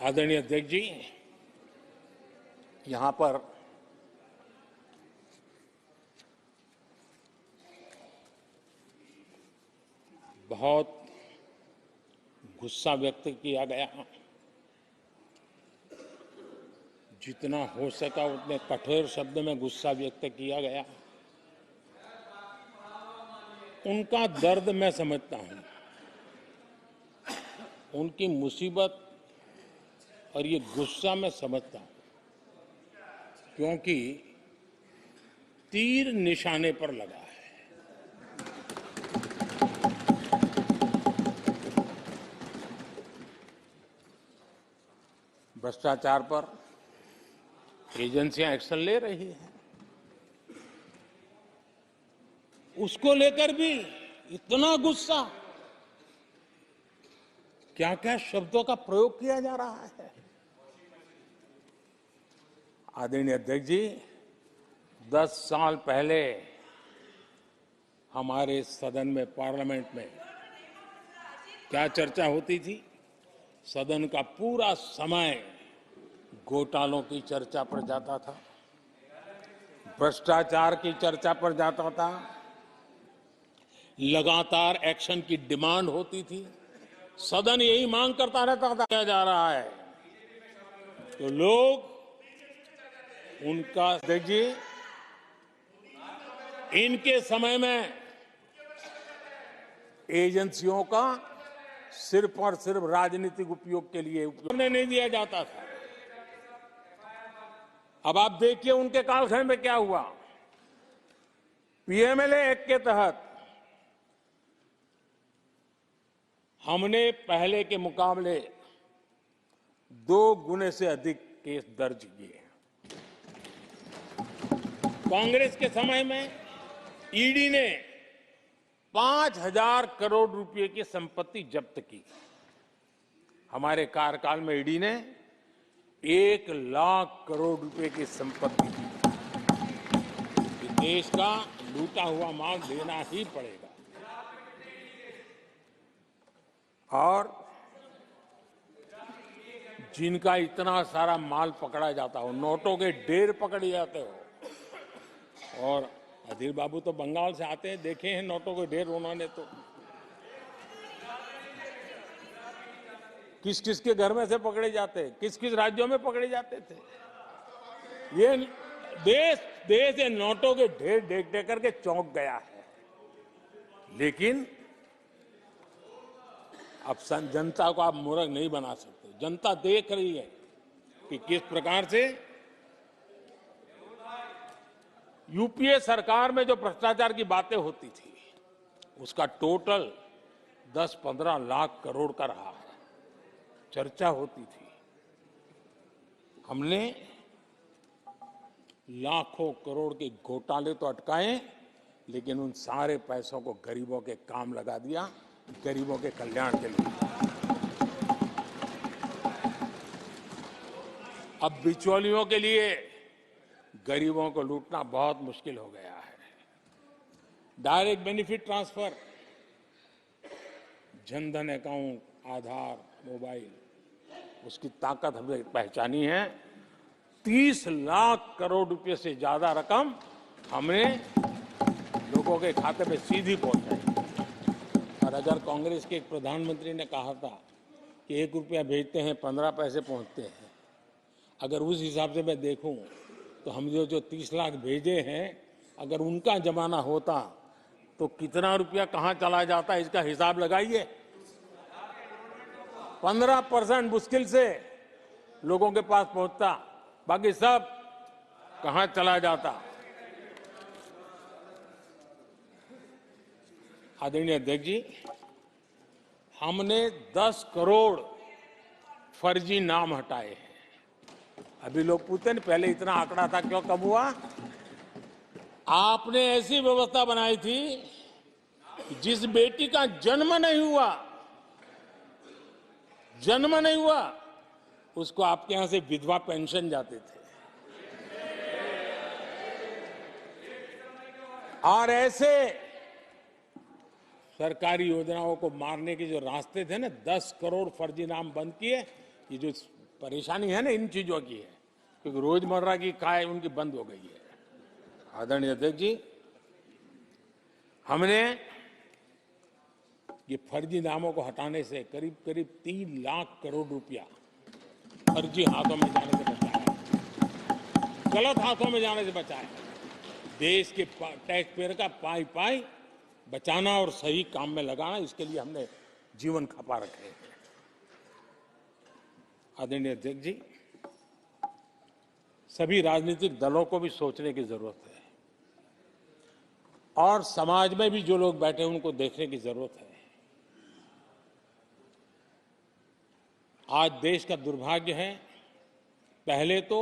आदरणीय अध्यक्ष जी, यहां पर बहुत गुस्सा व्यक्त किया गया। जितना हो सका उतने कठोर शब्द में गुस्सा व्यक्त किया गया। उनका दर्द मैं समझता हूं, उनकी मुसीबत और ये गुस्सा मैं समझता हूं, क्योंकि तीर निशाने पर लगा है। भ्रष्टाचार पर एजेंसियां एक्शन ले रही हैं, उसको लेकर भी इतना गुस्सा, क्या क्या शब्दों का प्रयोग किया जा रहा है। आदरणीय अध्यक्ष जी, 10 साल पहले हमारे सदन में, पार्लियामेंट में क्या चर्चा होती थी? सदन का पूरा समय घोटालों की चर्चा पर जाता था, भ्रष्टाचार की चर्चा पर जाता था, लगातार एक्शन की डिमांड होती थी। सदन यही मांग करता रहता था, क्या जा रहा है, तो लोग उनका, अध्यक्ष जी, इनके समय में एजेंसियों का सिर्फ और सिर्फ राजनीतिक उपयोग के लिए नहीं दिया जाता था। अब आप देखिए उनके कालखंड में क्या हुआ। पीएमएलए एक्ट के तहत हमने पहले के मुकाबले 2 गुने से अधिक केस दर्ज किए। कांग्रेस के समय में ईडी ने 5,000 करोड़ रुपए की संपत्ति जब्त की। हमारे कार्यकाल में ईडी ने 1 लाख करोड़ रुपए की संपत्ति की। देश का लूटा हुआ माल देना ही पड़ेगा। और जिनका इतना सारा माल पकड़ा जाता हो, नोटों के ढेर पकड़े जाते हो, और अधीर बाबू तो बंगाल से आते हैं, देखे हैं नोटों के ढेर उन्होंने। तो किस किस के घर में से पकड़े जाते, किस किस राज्यों में पकड़े जाते थे। ये देश ये नोटों के ढेर देख देख करके चौंक गया है। लेकिन अब जनता को आप मूर्ख नहीं बना सकते। जनता देख रही है कि किस प्रकार से यूपीए सरकार में जो भ्रष्टाचार की बातें होती थी, उसका टोटल 10-15 लाख करोड़ का रहा है। चर्चा होती थी। हमने लाखों करोड़ के घोटाले तो अटकाए, लेकिन उन सारे पैसों को गरीबों के काम लगा दिया, गरीबों के कल्याण के लिए। अब बिचौलियों के लिए गरीबों को लूटना बहुत मुश्किल हो गया है। Direct benefit transfer, Jan Dhan account, Aadhaar, mobile, उसकी ताकत हमने पहचानी है। 30 लाख करोड़ रुपए से ज्यादा रकम हमने लोगों के खाते में सीधी पहुंचाई। और अगर कांग्रेस के एक प्रधानमंत्री ने कहा था कि 1 रुपया भेजते हैं 15 पैसे पहुंचते हैं, अगर उस हिसाब से मैं देखूं तो हम जो 30 लाख भेजे हैं, अगर उनका जमाना होता तो कितना रुपया कहां चला जाता, इसका हिसाब लगाइए। 15% मुश्किल से लोगों के पास पहुंचता, बाकी सब कहां चला जाता। आदरणीय अध्यक्ष जी, हमने 10 करोड़ फर्जी नाम हटाए हैं। अभी लोग पूछते हैं पहले इतना आंकड़ा था, क्यों कम हुआ? आपने ऐसी व्यवस्था बनाई थी कि जिस बेटी का जन्म नहीं हुआ उसको आपके यहां से विधवा पेंशन जाते थे। और ऐसे सरकारी योजनाओं को मारने के जो रास्ते थे ना, 10 करोड़ फर्जी नाम बंद किए। ये जो परेशानी है ना इन चीजों की है, क्योंकि रोजमर्रा की काय उनकी बंद हो गई है। आदरणीय अध्यक्ष जी, हमने ये फर्जी नामों को हटाने से करीब करीब 3 लाख करोड़ रुपया फर्जी हाथों में जाने से बचाया, गलत हाथों में जाने से बचाया। देश के टैक्स पेयर का पाई पाई बचाना और सही काम में लगाना, इसके लिए हमने जीवन खपा रखे हैं। आदरणीय अध्यक्ष जी, सभी राजनीतिक दलों को भी सोचने की जरूरत है और समाज में भी जो लोग बैठे हैं उनको देखने की जरूरत है। आज देश का दुर्भाग्य है, पहले तो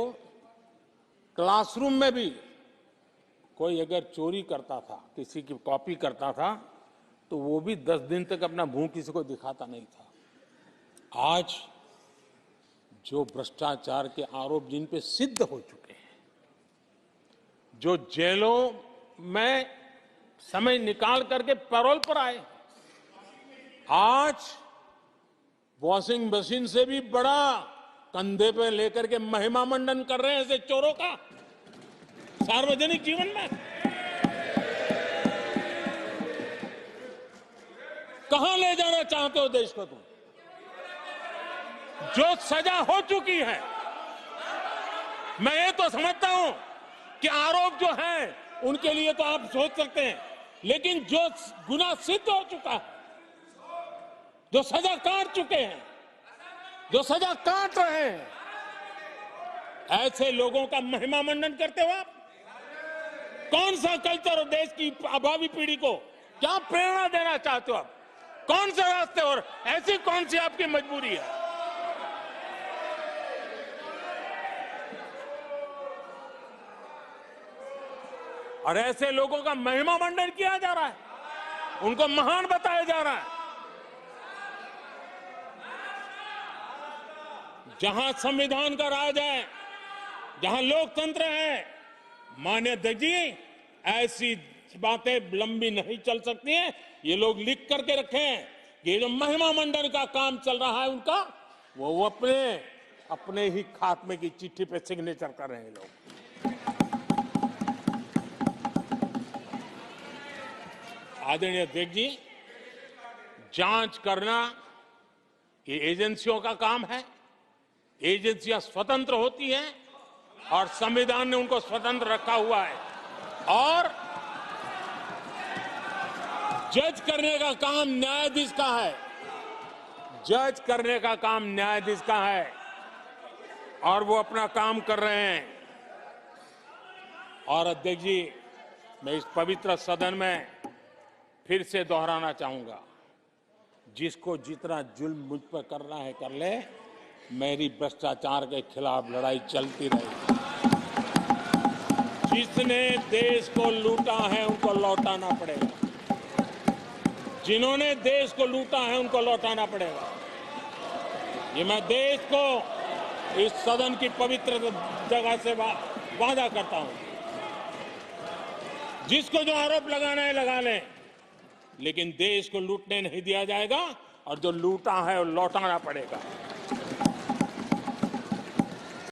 क्लासरूम में भी कोई अगर चोरी करता था, किसी की कॉपी करता था, तो वो भी 10 दिन तक अपना मुंह किसी को दिखाता नहीं था। आज जो भ्रष्टाचार के आरोप जिन पे सिद्ध हो चुके हैं, जो जेलों में समय निकाल करके पैरोल पर आए, आज वॉशिंग मशीन से भी बड़ा कंधे पे लेकर के महिमा मंडन कर रहे हैं ऐसे चोरों का सार्वजनिक जीवन में। कहां ले जाना चाहते हो देश को तुम? जो सजा हो चुकी है, मैं ये तो समझता हूं कि आरोप जो है उनके लिए तो आप सोच सकते हैं, लेकिन जो गुनाह सिद्ध हो चुका है, जो सजा काट चुके हैं, जो सजा काट रहे हैं, ऐसे लोगों का महिमा मंडन करते हो आप? कौन सा कल्चर और देश की भावी पीढ़ी को क्या प्रेरणा देना चाहते हो आप? कौन से रास्ते और ऐसी कौन सी आपकी मजबूरी है? और ऐसे लोगों का महिमा मंडन किया जा रहा है, उनको महान बताया जा रहा है। जहां संविधान का राज है, जहां लोकतंत्र है, माननीय अध्यक्ष जी, ऐसी बातें लंबी नहीं चल सकती हैं। ये लोग लिख करके रखे हैं कि ये जो महिमा मंडन का काम चल रहा है उनका, वो अपने ही खात्मे की चिट्ठी पे सिग्नेचर कर रहे हैं लोग। आदरणीय अध्यक्ष जी, जांच करना ये एजेंसियों का काम है। एजेंसियां स्वतंत्र होती हैं और संविधान ने उनको स्वतंत्र रखा हुआ है, और जज करने का काम न्यायाधीश का है। जज करने का काम न्यायाधीश का है और वो अपना काम कर रहे हैं। और अध्यक्ष जी, मैं इस पवित्र सदन में फिर से दोहराना चाहूंगा, जिसको जितना जुल्म मुझ पर करना है कर ले, मेरी भ्रष्टाचार के खिलाफ लड़ाई चलती रहेगी। जिसने देश को लूटा है उनको लौटाना पड़ेगा, जिन्होंने देश को लूटा है उनको लौटाना पड़ेगा। ये मैं देश को इस सदन की पवित्र जगह से वादा करता हूं। जिसको जो आरोप लगाना है लगा लें, लेकिन देश को लूटने नहीं दिया जाएगा और जो लूटा है वो लौटाना पड़ेगा।